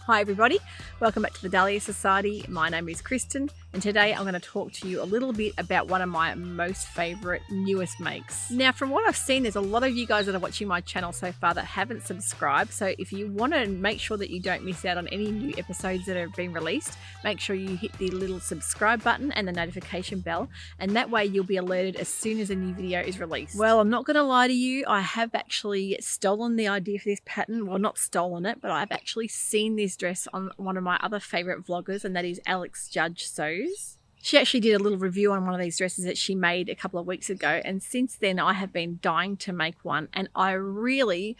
Hi everybody, welcome back to the Dahlia Society. My name is Kristen and today I'm going to talk to you a little bit about one of my most favourite newest makes. Now from what I've seen, there's a lot of you guys that are watching my channel so far that haven't subscribed, so if you want to make sure that you don't miss out on any new episodes that have been released, make sure you hit the little subscribe button and the notification bell, and that way you'll be alerted as soon as a new video is released. Well, I'm not going to lie to you, I have actually stolen the idea for this pattern. Well, not stolen it, but I've actually seen this dress on one of my other favorite vloggers, and that is Alex Judge Sews. She actually did a little review on one of these dresses that she made a couple of weeks ago, and since then I have been dying to make one, and I really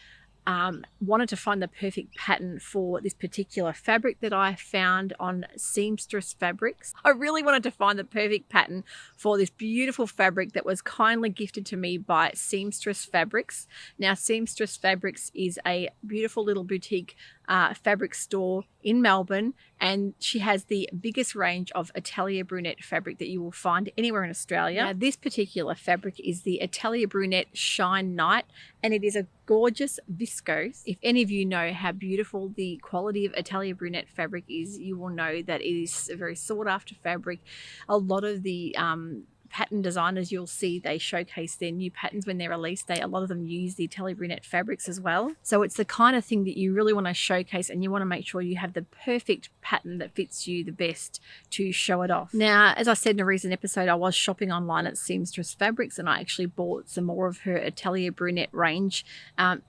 wanted to find the perfect pattern for this particular fabric that I found on Seamstress fabrics. I really wanted to find the perfect pattern for this beautiful fabric that was kindly gifted to me by Seamstress Fabrics. Now Seamstress Fabrics is a beautiful little boutique fabric store in Melbourne, and she has the biggest range of Atelier Brunette fabric that you will find anywhere in Australia. Now, this particular fabric is the Atelier Brunette Shine Night, and it is a gorgeous viscose. If any of you know how beautiful the quality of Atelier Brunette fabric is, you will know that it is a very sought after fabric. A lot of the pattern designers you'll see, they showcase their new patterns when they're released. A lot of them use the Atelier Brunette fabrics as well. So it's the kind of thing that you really want to showcase, and you want to make sure you have the perfect pattern that fits you the best to show it off. Now, as I said in a recent episode, I was shopping online at Seamstress Fabrics and I actually bought some more of her Atelier Brunette range.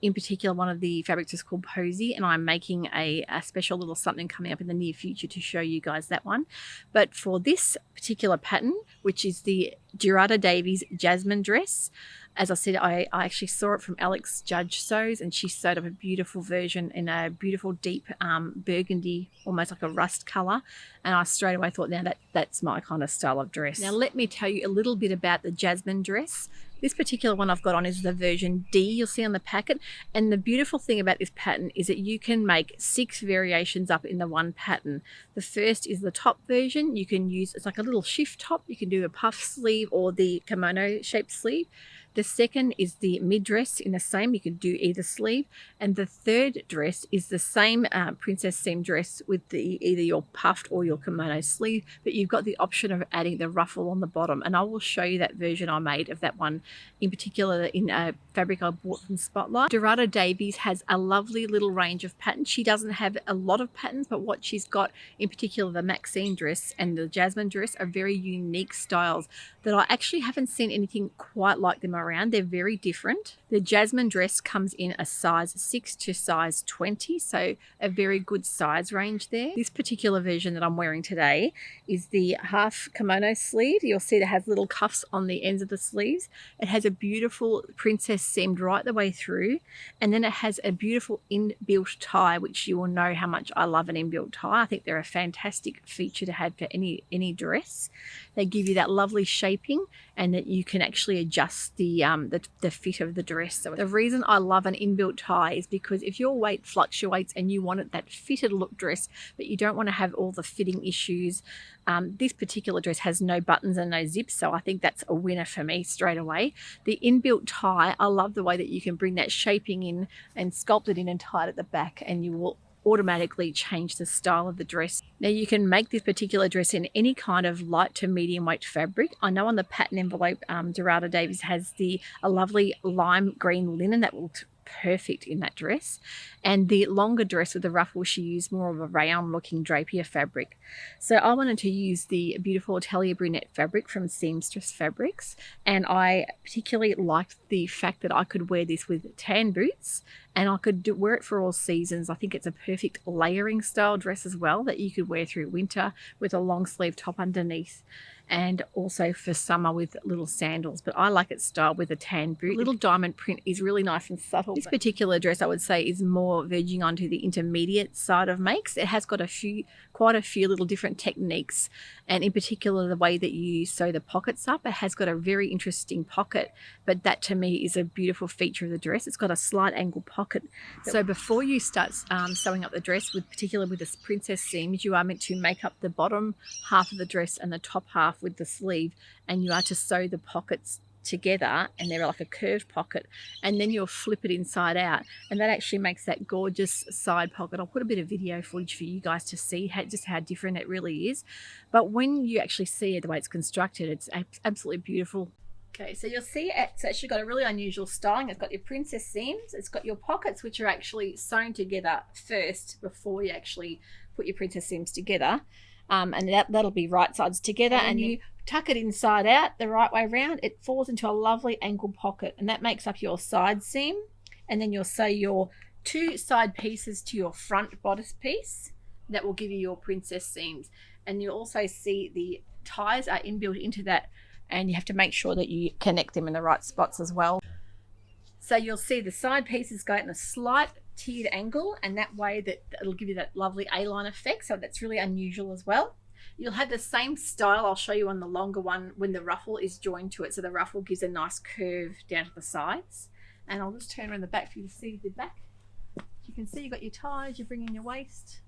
In particular, one of the fabrics is called Posy, and I'm making a special little something coming up in the near future to show you guys that one. But for this particular pattern, which is the Dhurata Davies Jasmine dress, as I said, I actually saw it from Alex Judge Sews, and she sewed up a beautiful version in a beautiful deep burgundy, almost like a rust colour, and I straight away thought, now that's my kind of style of dress. Now let me tell you a little bit about the Jasmine dress. This particular one I've got on is the version D, you'll see on the packet, and the beautiful thing about this pattern is that you can make 6 variations up in the one pattern. The first is the top version. You can use, it's like a little shift top, you can do a puff sleeve or the kimono shaped sleeve. The second is the mid dress in the same, you can do either sleeve, and the third dress is the same princess seam dress with either your puffed or your kimono sleeve, but you've got the option of adding the ruffle on the bottom, and I will show you that version I made of that one, in particular in a fabric I bought from Spotlight. Dhurata Davies has a lovely little range of patterns. She doesn't have a lot of patterns, but what she's got, in particular the Maxine dress and the Jasmine dress, are very unique styles that I actually haven't seen anything quite like them around. They're very different. The Jasmine dress comes in a size 6 to size 20, so a very good size range there. This particular version that I'm wearing today is the half kimono sleeve. You'll see it has little cuffs on the ends of the sleeves. It has a beautiful princess seamed right the way through, and then it has a beautiful inbuilt tie, which you will know how much I love an inbuilt tie. I think they're a fantastic feature to have for any dress. They give you that lovely shaping, and that you can actually adjust the fit of the dress. So the reason I love an inbuilt tie is because if your weight fluctuates and you want it that fitted look dress, but you don't want to have all the fitting issues, this particular dress has no buttons and no zips, so I think that's a winner for me straight away. The inbuilt tie, I love the way that you can bring that shaping in and sculpt it in and tie it at the back, and you will automatically change the style of the dress. Now you can make this particular dress in any kind of light to medium weight fabric. I know on the pattern envelope, Dhurata Davies has a lovely lime green linen that will perfect in that dress, and the longer dress with the ruffle, she used more of a rayon looking drapier fabric. So I wanted to use the beautiful Atelier Brunette fabric from Seamstress Fabrics, and I particularly liked the fact that I could wear this with tan boots, and I could wear it for all seasons. I think it's a perfect layering style dress as well that you could wear through winter with a long sleeve top underneath, and also for summer with little sandals, but I like it styled with a tan boot. Little diamond print is really nice and subtle. This particular dress I would say is more verging onto the intermediate side of makes. It has got quite a few little different techniques, and in particular the way that you sew the pockets up. It has got a very interesting pocket, but that to me is a beautiful feature of the dress. It's got a slight angle pocket. So before you start sewing up the dress, particularly with this princess seams, you are meant to make up the bottom half of the dress and the top half with the sleeve, and you are to sew the pockets together, and they're like a curved pocket, and then you'll flip it inside out, and that actually makes that gorgeous side pocket. I'll put a bit of video footage for you guys to see just how different it really is. But when you actually see it the way it's constructed, it's absolutely beautiful. Okay, so you'll see it's actually got a really unusual styling. It's got your princess seams, it's got your pockets, which are actually sewn together first before you actually put your princess seams together. And that'll be right sides together, and you tuck it inside out the right way around. It falls into a lovely angled pocket, and that makes up your side seam. And then you'll sew your 2 side pieces to your front bodice piece. That will give you your princess seams. And you'll also see the ties are inbuilt into that, and you have to make sure that you connect them in the right spots as well. So you'll see the side pieces go in a slight tiered angle, and that way that it'll give you that lovely A-line effect. So that's really unusual as well. You'll have the same style I'll show you on the longer one when the ruffle is joined to it. So the ruffle gives a nice curve down to the sides. And I'll just turn around the back for you to see the back. You can see you've got your ties, you bring in your waist.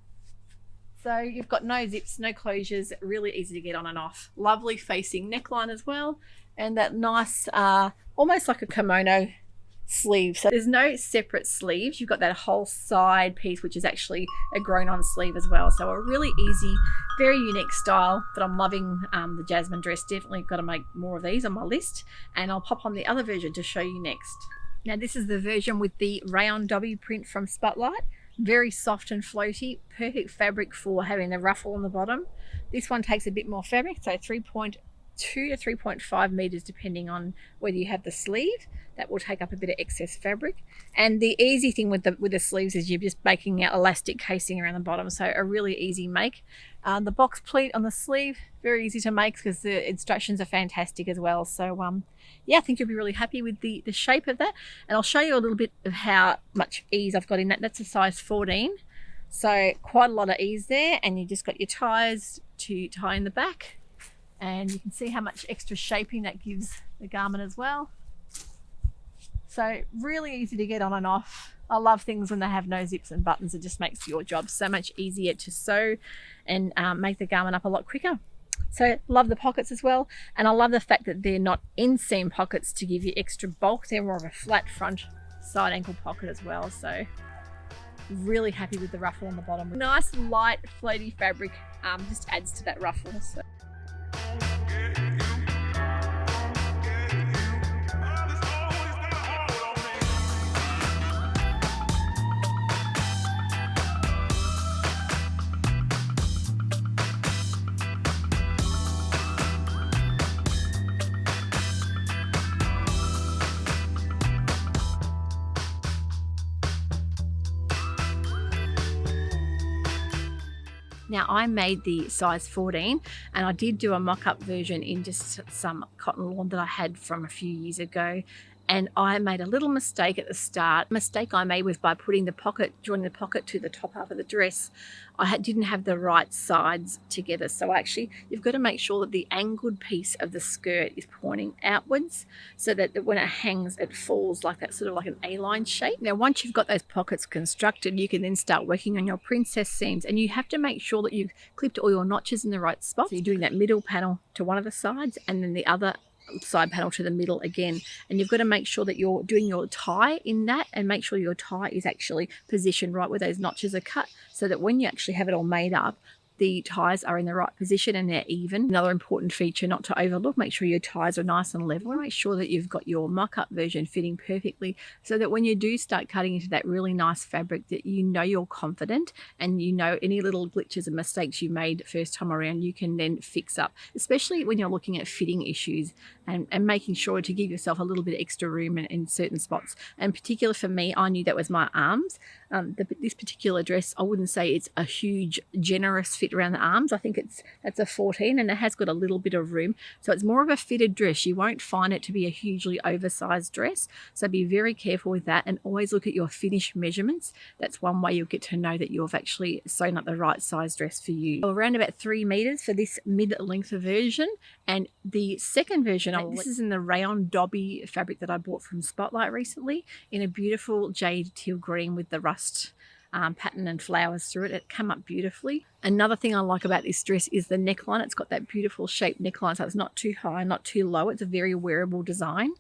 So you've got no zips, no closures, really easy to get on and off. Lovely facing neckline as well. And that nice, almost like a kimono sleeve. So there's no separate sleeves. You've got that whole side piece, which is actually a grown-on sleeve as well. So a really easy, very unique style that I'm loving. The Jasmine dress, definitely got to make more of these on my list. And I'll pop on the other version to show you next. Now this is the version with the Rayon W print from Spotlight. Very soft and floaty, perfect fabric for having the ruffle on the bottom. This one takes a bit more fabric, so 3.2 to 3.5 meters depending on whether you have the sleeve. That will take up a bit of excess fabric. And the easy thing with the sleeves is you're just making out elastic casing around the bottom, so a really easy make. The box pleat on the sleeve, very easy to make because the instructions are fantastic as well. So yeah, I think you'll be really happy with the shape of that. And I'll show you a little bit of how much ease I've got in that. That's a size 14, so quite a lot of ease there. And you just got your ties to tie in the back, and you can see how much extra shaping that gives the garment as well. So really easy to get on and off. I love things when they have no zips and buttons. It just makes your job so much easier to sew and make the garment up a lot quicker. So love the pockets as well. And I love the fact that they're not inseam pockets to give you extra bulk. They're more of a flat front side ankle pocket as well. So really happy with the ruffle on the bottom. Nice light floaty fabric just adds to that ruffle. So. Now I made the size 14, and I did do a mock-up version in just some cotton lawn that I had from a few years ago. And I made a little mistake at the start. The mistake I made was by putting the pocket, joining the pocket to the top half of the dress. I didn't have the right sides together. So actually, you've got to make sure that the angled piece of the skirt is pointing outwards, so that when it hangs, it falls like that, sort of like an A-line shape. Now, once you've got those pockets constructed, you can then start working on your princess seams, and you have to make sure that you've clipped all your notches in the right spot. So you're doing that middle panel to one of the sides, and then the other side panel to the middle again. And you've got to make sure that you're doing your tie in that, and make sure your tie is actually positioned right where those notches are cut, so that when you actually have it all made up, the ties are in the right position and they're even. Another important feature not to overlook, make sure your ties are nice and level. Make sure that you've got your mock-up version fitting perfectly, so that when you do start cutting into that really nice fabric, that you know you're confident, and you know any little glitches and mistakes you made first time around, you can then fix up, especially when you're looking at fitting issues, and making sure to give yourself a little bit of extra room in certain spots. And particular for me, I knew that was my arms. This particular dress, I wouldn't say it's a huge generous fit around the arms. I think that's a 14, and it has got a little bit of room, so it's more of a fitted dress. You won't find it to be a hugely oversized dress, so be very careful with that, and always look at your finished measurements. That's one way you'll get to know that you've actually sewn up the right size dress for you. So around about 3 meters for this mid-length version, and the second version, this is in the Rayon Dobby fabric that I bought from Spotlight recently, in a beautiful jade teal green with the rust pattern and flowers through it. It came up beautifully. Another thing I like about this dress is the neckline. It's got that beautiful shaped neckline, so it's not too high, not too low. It's a very wearable design.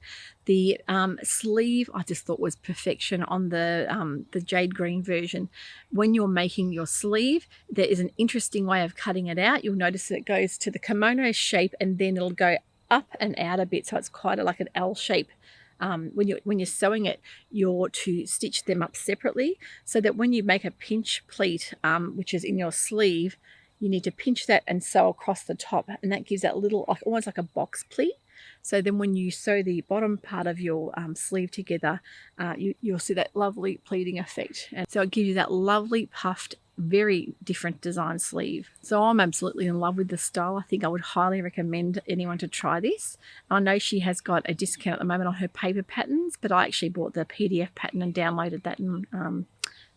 The sleeve I just thought was perfection on the jade green version. When you're making your sleeve, there is an interesting way of cutting it out. You'll notice that it goes to the kimono shape and then it'll go up and out a bit, so it's quite like an L shape. When you're sewing it, you're to stitch them up separately, so that when you make a pinch pleat, which is in your sleeve, you need to pinch that and sew across the top, and that gives that little, like almost like a box pleat. So then when you sew the bottom part of your sleeve together, you'll see that lovely pleating effect, and so it gives you that lovely puffed, very different design sleeve. So I'm absolutely in love with the style. I think I would highly recommend anyone to try this. I know she has got a discount at the moment on her paper patterns, but I actually bought the PDF pattern and downloaded that and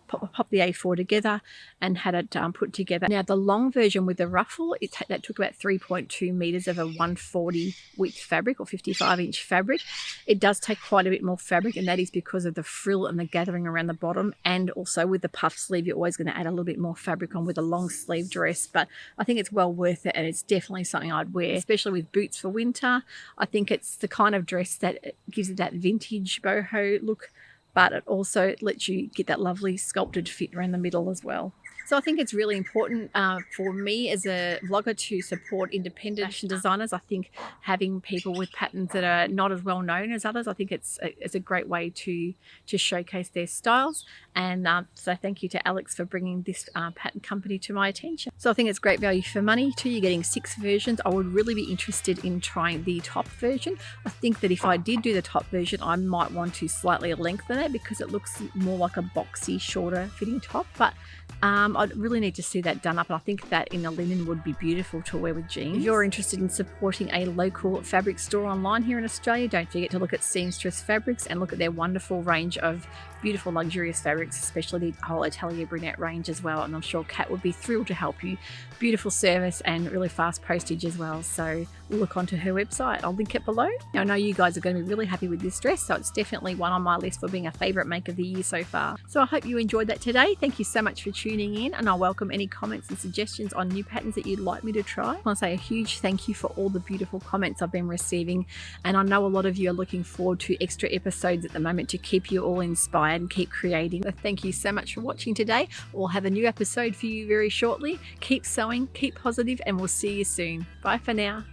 pop the A4 together and had it put together. Now the long version with the ruffle, that took about 3.2 meters of a 140 width fabric or 55-inch fabric. It does take quite a bit more fabric, and that is because of the frill and the gathering around the bottom, and also with the puff sleeve you're always going to add a little bit more fabric on with a long sleeve dress. But I think it's well worth it, and it's definitely something I'd wear, especially with boots for winter. I think it's the kind of dress that gives it that vintage boho look, but it also lets you get that lovely sculpted fit around the middle as well. So I think it's really important for me as a vlogger to support independent fashion designers. I think having people with patterns that are not as well known as others, I think it's a great way to showcase their styles. And so thank you to Alex for bringing this pattern company to my attention. So I think it's great value for money too. You're getting 6 versions. I would really be interested in trying the top version. I think that if I did do the top version, I might want to slightly lengthen it because it looks more like a boxy, shorter fitting top. But I'd really need to see that done up, and I think that in a linen would be beautiful to wear with jeans. If you're interested in supporting a local fabric store online here in Australia, don't forget to look at Seamstress Fabrics and look at their wonderful range of beautiful luxurious fabrics, especially the whole Atelier Brunette range as well, and I'm sure Kat would be thrilled to help you. Beautiful service and really fast postage as well, so look onto her website. I'll link it below. Now, I know you guys are going to be really happy with this dress, so it's definitely one on my list for being a favourite make of the year so far. So I hope you enjoyed that today. Thank you so much for tuning in, and I welcome any comments and suggestions on new patterns that you'd like me to try. I want to say a huge thank you for all the beautiful comments I've been receiving, and I know a lot of you are looking forward to extra episodes at the moment to keep you all inspired and keep creating. So thank you so much for watching today. We'll have a new episode for you very shortly. Keep sewing, keep positive, and we'll see you soon. Bye for now.